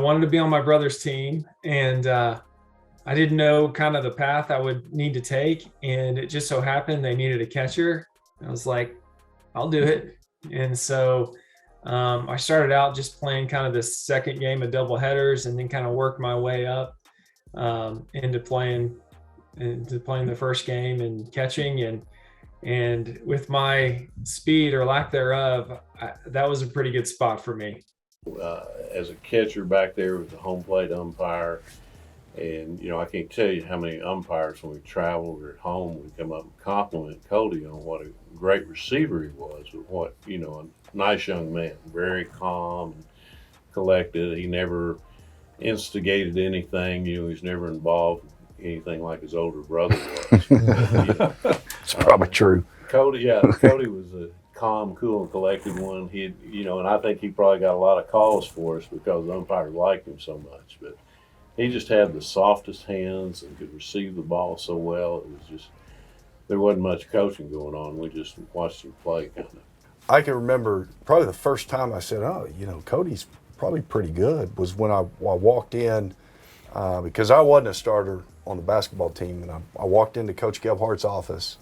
wanted to be on my brother's team, and I didn't know kind of the path I would need to take. And it just so happened they needed a catcher. I was like, I'll do it. And so I started out just playing kind of the second game of double headers, and then kind of worked my way up into playing the first game and catching. And with my speed or lack thereof, that was a pretty good spot for me. As a catcher back there with the home plate umpire, and I can't tell you how many umpires when we traveled or at home would come up and compliment Cody on what a great receiver he was. With what a nice young man, very calm and collected. He never instigated anything. He's never involved in anything like his older brother was. It's probably true. Cody was a calm, cool, and collected one. And I think he probably got a lot of calls for us because the umpires liked him so much. But he just had the softest hands and could receive the ball so well. It was just, there wasn't much coaching going on. We just watched him play kind of. I can remember probably the first time I said, Cody's probably pretty good, was when I walked in, because I wasn't a starter on the basketball team, and I walked into Coach Gebhardt's office.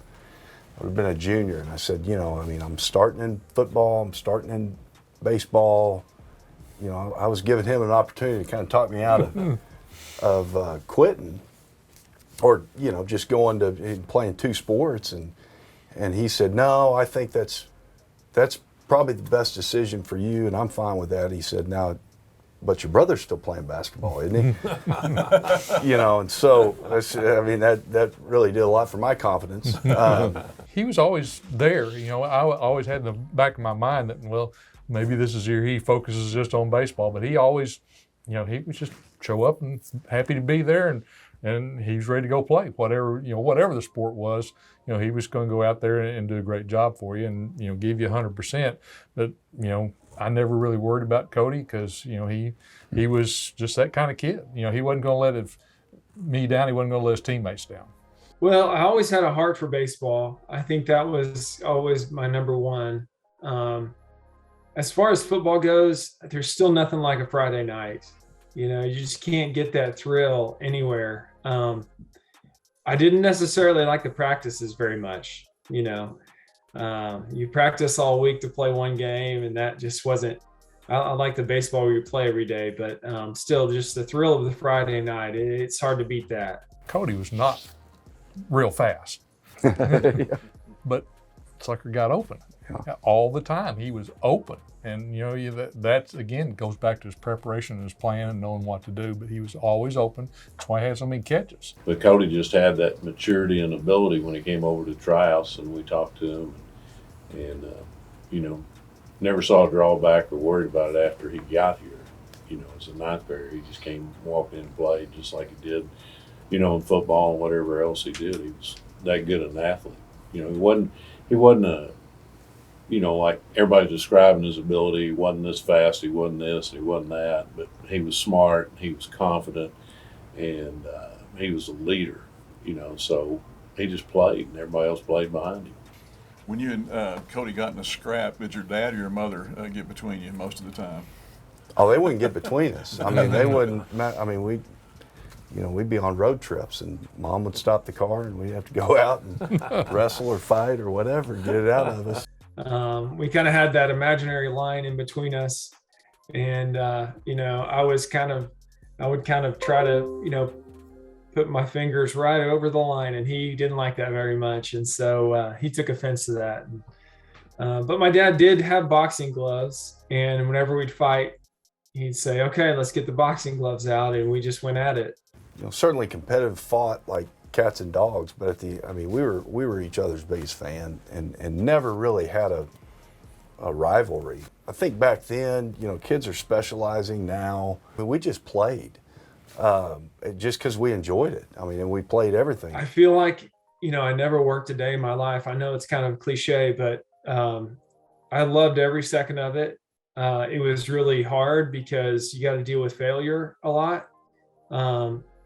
I would have been a junior, and I said, I'm starting in football, I'm starting in baseball. I was giving him an opportunity to kind of talk me out of quitting, or just going to playing two sports, and he said, no, I think that's probably the best decision for you, and I'm fine with that. He said, now, but your brother's still playing basketball, isn't he? And so that really did a lot for my confidence. He was always there. I always had in the back of my mind that, well, maybe this is here he focuses just on baseball, but he always, he would just show up and happy to be there, and he was ready to go play whatever the sport was. He was going to go out there and do a great job for you, and give you 100%. But I never really worried about Cody because he was just that kind of kid. He wasn't going to let me down. He wasn't going to let his teammates down. Well, I always had a heart for baseball. I think that was always my number one. As far as football goes, there's still nothing like a Friday night. You just can't get that thrill anywhere. I didn't necessarily like the practices very much. You practice all week to play one game, and that just wasn't. I like the baseball where you play every day, but still, just the thrill of the Friday night. It's hard to beat that. Cody was not real fast, but sucker got open all the time. He was open. And that again goes back to his preparation and his plan and knowing what to do. But he was always open. That's why he had so many catches. But Cody just had that maturity and ability when he came over to tryouts, and we talked to him, and never saw a drawback or worried about it after he got here. As a ninth grader, he just came, walked in and played just like he did, in football and whatever else he did. He was that good an athlete. He wasn't a like everybody's describing his ability. He wasn't this fast, he wasn't this, he wasn't that, but he was smart, he was confident, and he was a leader, so he just played, and everybody else played behind him. When you and Cody got in a scrap, did your dad or your mother get between you most of the time? Oh, they wouldn't get between us. They wouldn't. We'd be on road trips, and Mom would stop the car, and we'd have to go out and wrestle or fight or whatever, get it out of us. We kind of had that imaginary line in between us, and I would kind of try to put my fingers right over the line, and he didn't like that very much, and so he took offense to that. But my dad did have boxing gloves, and whenever we'd fight, he'd say, "Okay, let's get the boxing gloves out," and we just went at it. Certainly competitive fought like cats and dogs, but we were each other's biggest fan, and never really had a rivalry. I think back then, kids are specializing now, but we just played just because we enjoyed it. And we played everything. I feel like I never worked a day in my life. I know it's kind of cliche, but I loved every second of it. It was really hard because you got to deal with failure a lot.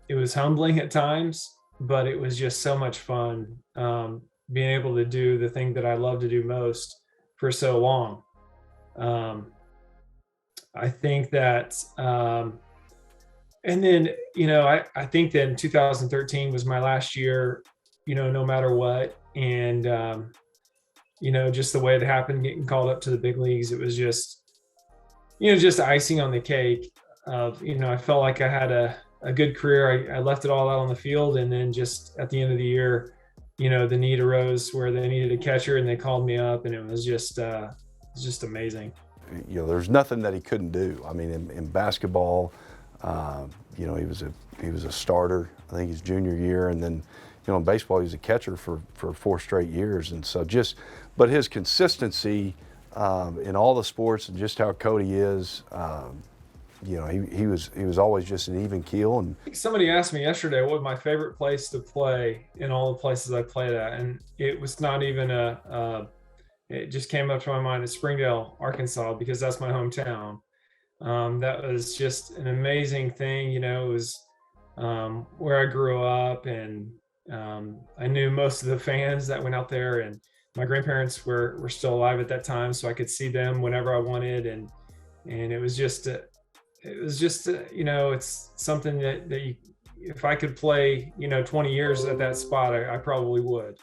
It was humbling at times, but it was just so much fun being able to do the thing that I love to do most for so long. I think that And then, I think then 2013 was my last year, no matter what. And, just the way it happened, getting called up to the big leagues, it was just icing on the cake of, I felt like I had a good career. I left it all out on the field. And then just at the end of the year, the need arose where they needed a catcher and they called me up, and it was just amazing. There's nothing that he couldn't do. I mean, in basketball, he was a starter, I think his junior year, and then, in baseball, he was a catcher for 4 straight years. And so but his consistency in all the sports and just how Cody is, he was always just an even keel. And somebody asked me yesterday what my favorite place to play in all the places I played at, and it was not even it just came up to my mind at Springdale, Arkansas, because that's my hometown. That was just an amazing thing. It was where I grew up, and I knew most of the fans that went out there, and my grandparents were still alive at that time, so I could see them whenever I wanted. And it was just it's something that you, if I could play 20 years at that spot, I probably would.